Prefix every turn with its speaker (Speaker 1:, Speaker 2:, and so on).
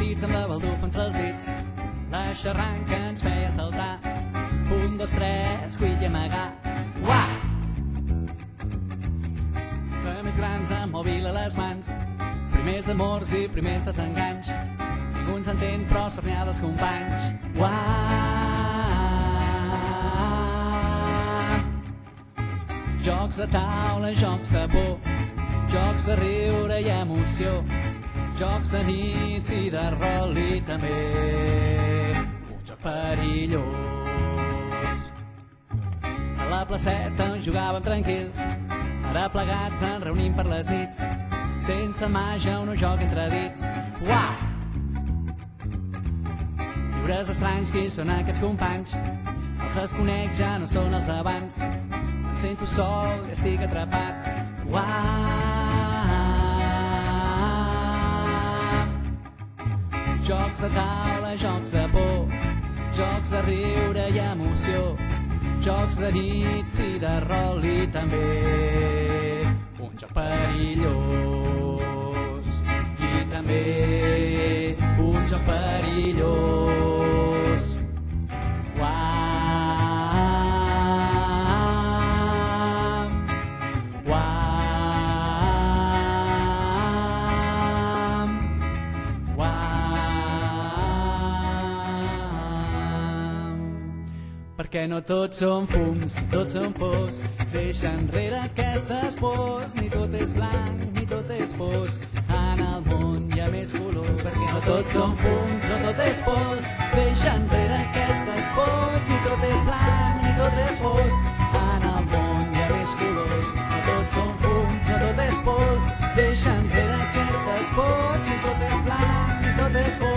Speaker 1: petit semblava el duf entre els dits. La xarranca ens feia saltar. 1, 2, 3, cuit i amagar. Uah! De més grans amb mòbil a les mans. Primers amors i primers desenganys. Ningú ens entén però sornià dels companys. Uah! Jocs de taula, jocs de por, jocs de riure i emoció, jocs de nit i de rol i també un joc perillós. A la placeta on jugàvem tranquils, ara plegats ens reunim per les nits, sense màgia un joc entre dits. Uah! Llibres estranys, qui són aquests companys? Els desconec, ja no són els d'abans. Em sento sol i estic atrapat. Uah! Jocs de taula, jocs de por, jocs de riure i emoció, jocs de nit i de rol i també un joc perillós. I també un joc perillós. Uam, uam, uam. Perquè no tots són fums, tots són pors. Deixa enrere aquestes pors. Ni tot és blanc, ni tot és fosc. En el món hi ha més color. Perquè no tots són fums, no tot és pols. Deixa enrere aquestes pors. Ni tot és blanc, ni tot és fosc. En el món hi ha més colors. No tots són fums, no tot és pols. Deixa enrere aquestes pors. Ni tot és blanc, ni tot és fosc.